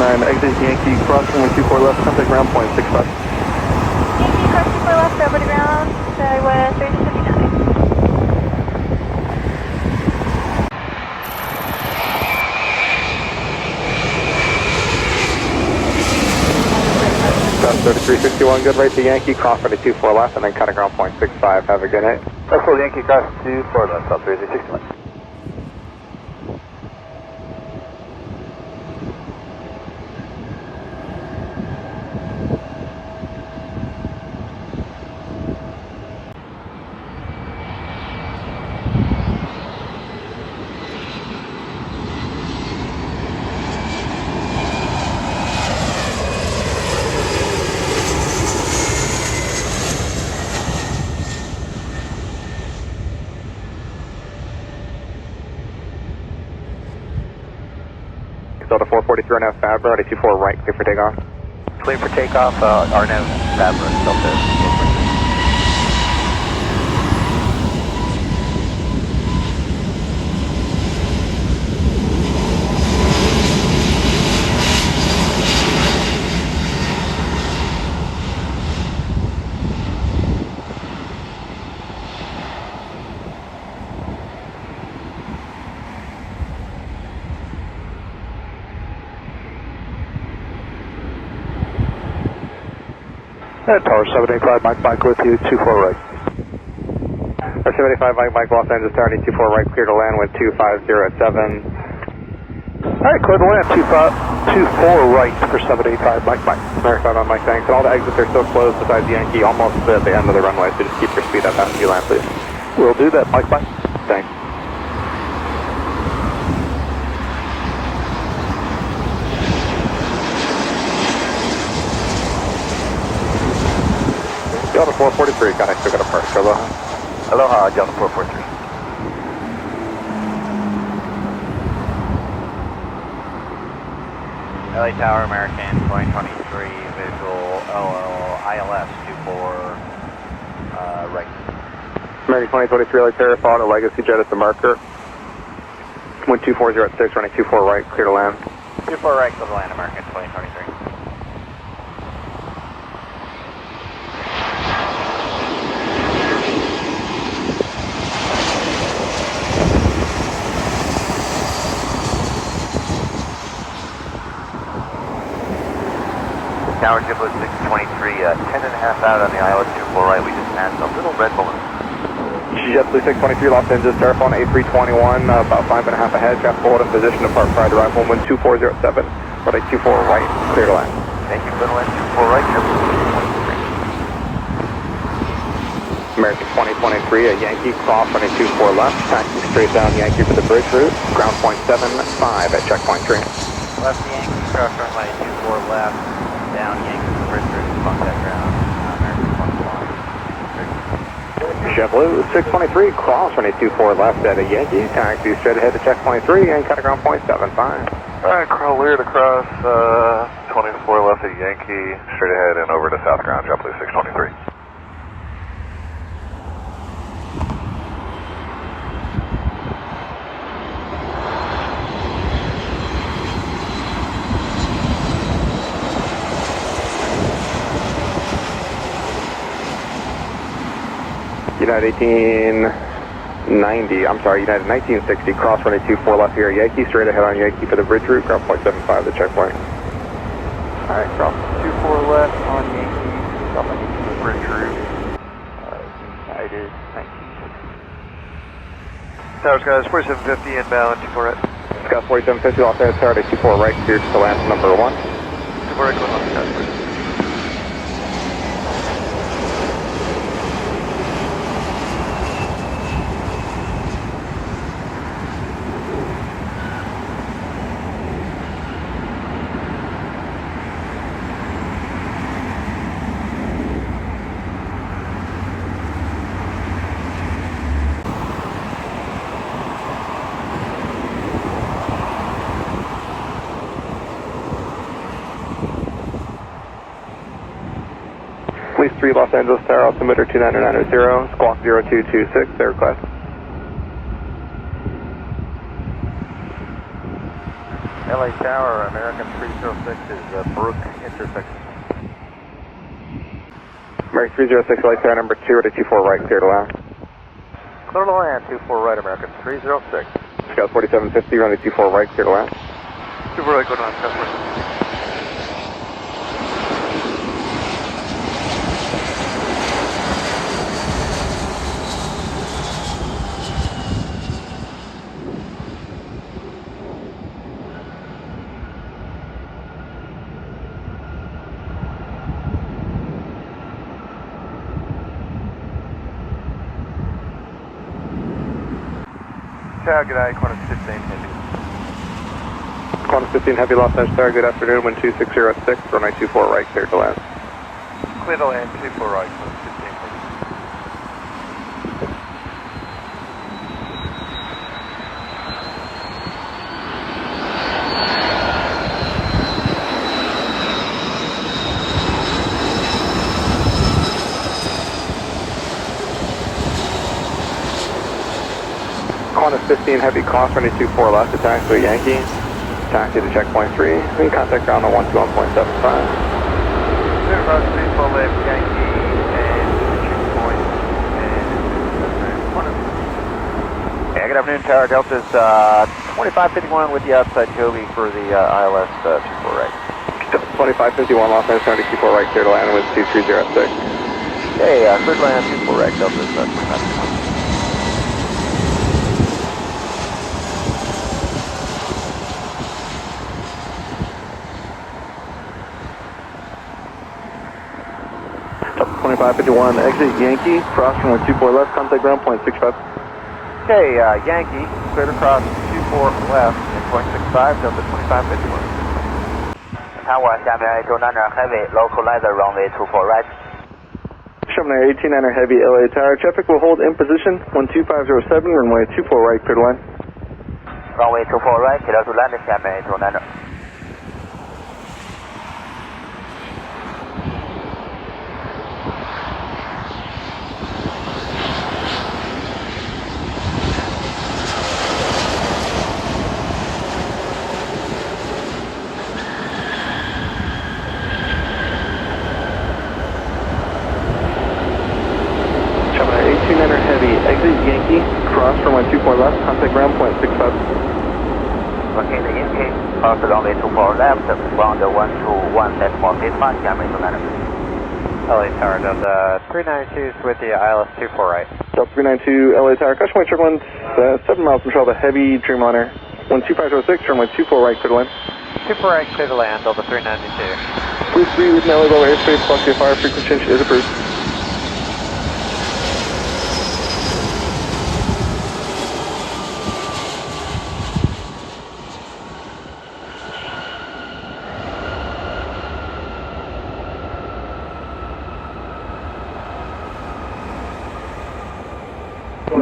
29, exit Yankee, cross runway 24 left, contact ground point 65. Yankee, cross 24 left, over to ground, West 3059. South 3361, good right to Yankee, cross runway 24 left, and then cut ground point 65. Have a good night. That's cool, Yankee, cross 24 left, South 3361. Delta 443 RNAV Fabra, ready 24 right, clear for takeoff. Clear for takeoff, RNAV Fabra, Delta 443. Tower 785, Mike with you, 24 right. 785, Mike, Los Angeles, Tower 24 right, clear to land with 2507. Alright, clear to land, 24 right for 785, Mike. Verified on Mike, thanks. And all the exits are still closed besides Yankee, almost at the end of the runway, so just keep your speed up after you land, please. We'll do that, Mike. Thanks. Delta 443, got it, still got a park. Aloha. Aloha, Delta 443. LA Tower, American 2023, visual ILS 24 right. American 2023, LA Terra, followed a Legacy jet at the marker. Wind 240 at 6, running 24 right, clear to land. 24 right, clear to land, American 2023. Tower JetBlue 623, 10 and a half out on the ILS 24 right. We just passed a little red balloon. JetBlue 623, Los Angeles, Terraphone A321, about 5.5 ahead, traffic hold in position to depart prior to arrival, wind 2407, runway 24 right, clear to land. Thank you, clear to land 24 right, JetBlue 623. American 2023, a Yankee, cross running 24 left, taxi straight down Yankee for the bridge route, ground point 75 at checkpoint 3. Left Yankee, cross runway 24 left, down Yankee for the bridge route, contact ground, American 21. JetBlue 623, cross running 24 left at a Yankee, taxi straight ahead to checkpoint 3 and cut ground point 75. Alright, clear to cross 24 left at Yankee, straight ahead and over to south ground, JetBlue 623. United 1890, I'm sorry, United 1960, cross running 24 left here, Yankee, straight ahead on Yankee for the bridge route, ground point 75, the checkpoint. Alright, cross 24 left on Yankee, stop on Yankee for the bridge route, United 1960. Tower Skies 4750 inbound, 24 right. Scott 4750, Los Angeles, Tower 24 right, cleared to land number 1. 24 right, going on the Skies 4750. Police 3, Los Angeles Tower, altimeter 29900, squawk 0226, their request. LA Tower, American 306 is Brook intersection. American 306, LA Tower number 2, ready 24 right, clear to land. Clear to land, 24 right, American 306. Scout 4750, runway 24 right, clear to land. 24 right, go down, customer. Tower, good day, Qantas 15 Heavy. Qantas 15 Heavy, Los Angeles Tower, good afternoon, wind 2606, runway 24 right, clear to land. Clear to land, 24 right, Qantas 15 Heavy. Qantas 15 Heavy, cross runway 24 left, to taxi Yankee. Taxi to checkpoint 3, in contact ground on 121.75. Clear across 24 left, Yankee, and checkpoint, and yeah, good afternoon, Tower Delta's 2551 with the outside Joby for the ILS 24 right. 2551 Los Angeles Tower, 24 right, clear to land with 2306. Okay, clear to land, 24 right, Delta's 2551. Delta 2551, exit Yankee, cross runway 24 left, contact ground, point 65. Okay, Yankee, cleared across 24 left, and point 65, Delta 2551. Tower, 下面Dreamliner Heavy, localizer runway 24 right. Dreamliner 189er Heavy, LA Tower, traffic will hold in position, 12507, runway 24 right, clear to land. Runway 24 right, clear to land, 下面Dreamliner。299er Heavy, exit Yankee, cross runway 24 left, contact ground, point 65. Okay, the Yankee, cross runway 24 left, ground 121.85, 下面Dreamliner。LA Tower, Delta 392 with the ILS 24 right. Delta 392, LA Tower, caution point turbulence, 7 miles from shore, the Heavy Dreamliner, 12506, runway 24 right, clear to land. 24 right, clear to land, Delta 392. Cruise 3 with an LA lower airspace, velocity of fire, frequency change is approved.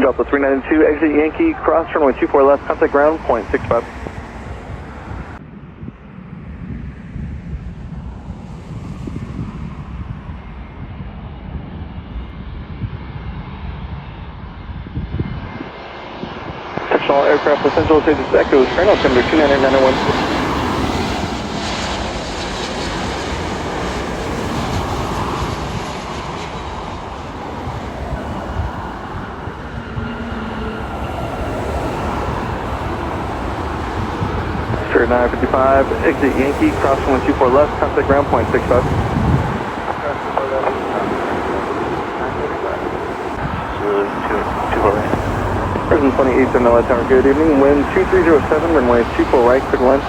Delta 392, exit Yankee, cross runway 24 left, contact ground, point 65. Touch all aircraft, Los Angeles, Echoes, Fresno, Timber 29991. Spirit 955, exit Yankee, cross runway 24 left, contact ground, point 65. Present 28th and LA Tower, good evening. Wind 2307, runway 24 right, clear to land.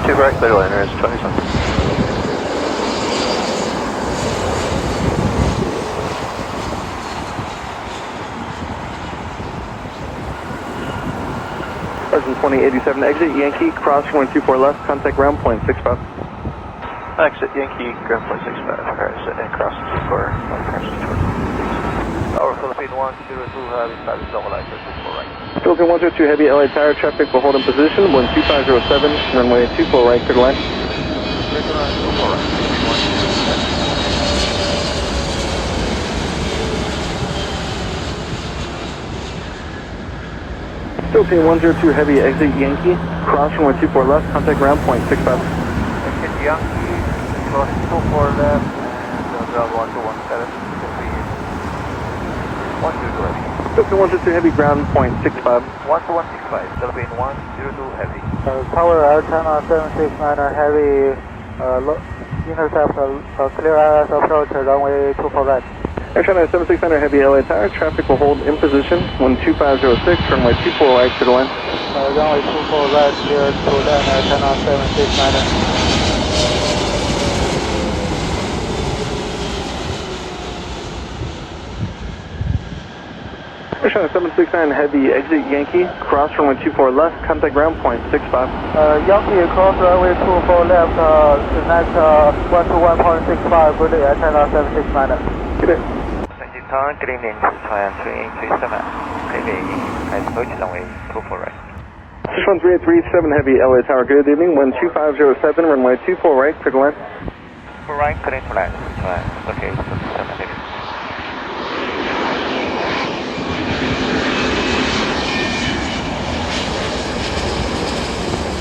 2 right, clear to land, it's 27. Present 2087, exit Yankee, cross runway 24 left, contact ground, point 65. Exit Yankee, ground point 65, and cross 24, Tower Philippine 102, Heavy, status localizer 24 right. Philippine 102 Heavy, LA Tower, traffic will hold in position, wind 2507, runway 24 right, clear to land. Clear to land, 24 right. Philippine 102 Heavy, exit Yankee, cross runway 24 left, contact ground point 65. Exit Yankee, cross 24 left, and ground 1217, Philippine 102 Heavy. Philippine 102 Heavy, ground point 65. 12165, Philippine 102 Heavy. Tower antenna 769er Heavy, intercept clear ILS approach runway 24 right. Air China 769 Heavy LA Tower, traffic will hold in position, 12506, runway 24 right to the line. Runway 24 right, clear to land antenna 769er. Air China 769 Heavy, exit Yankee, cross runway 24 left, contact ground point 65. Yankee cross runway 24 left, next 121.65, good day, antenna 769er. Good day. Turn green into Thailand 3837, Heavy, approach runway 24 right. 61337 Heavy, LA Tower, good evening, 12507, runway 24 right, clear to land. 4 right, clear to land, okay, 7 Heavy.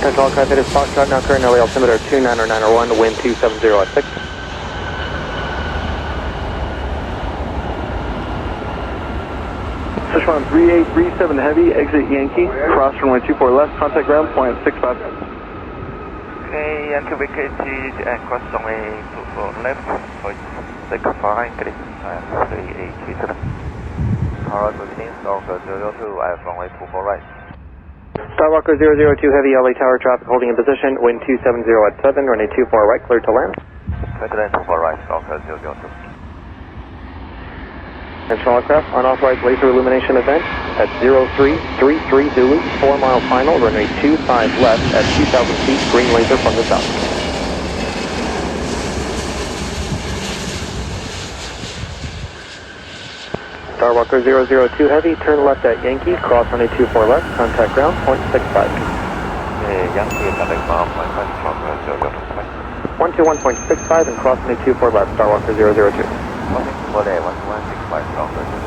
Central Aircraft, it is Foxtrot, now current LA altimeter 29091, wind 270 at 6. Sichuan 3837 Heavy, exit Yankee, cross runway 24 left, contact ground point 65. Okay, Yankee vacated and cross runway 24 left, point 65, green, 3837. Tower 15, Norfolk 002, runway 24 right. Skywalker 002 Heavy, LA Tower, traffic holding in position, wind 270 at 7, runway 24 right, clear to land. Clear to land 24 right, Norfolk 002. Central Aircraft, unauthorized laser illumination event at 0333 Zulu, 4 mile final, runway 25 left at 2,000 feet, green laser from the south. Skywalker 002 Heavy, turn left at Yankee, cross runway 24 left, contact ground, point 65. Yankee, contact ground, point 121.65 and cross runway 24 left, Skywalker 002. Okay, 4 day, 1165, Norfolk 002.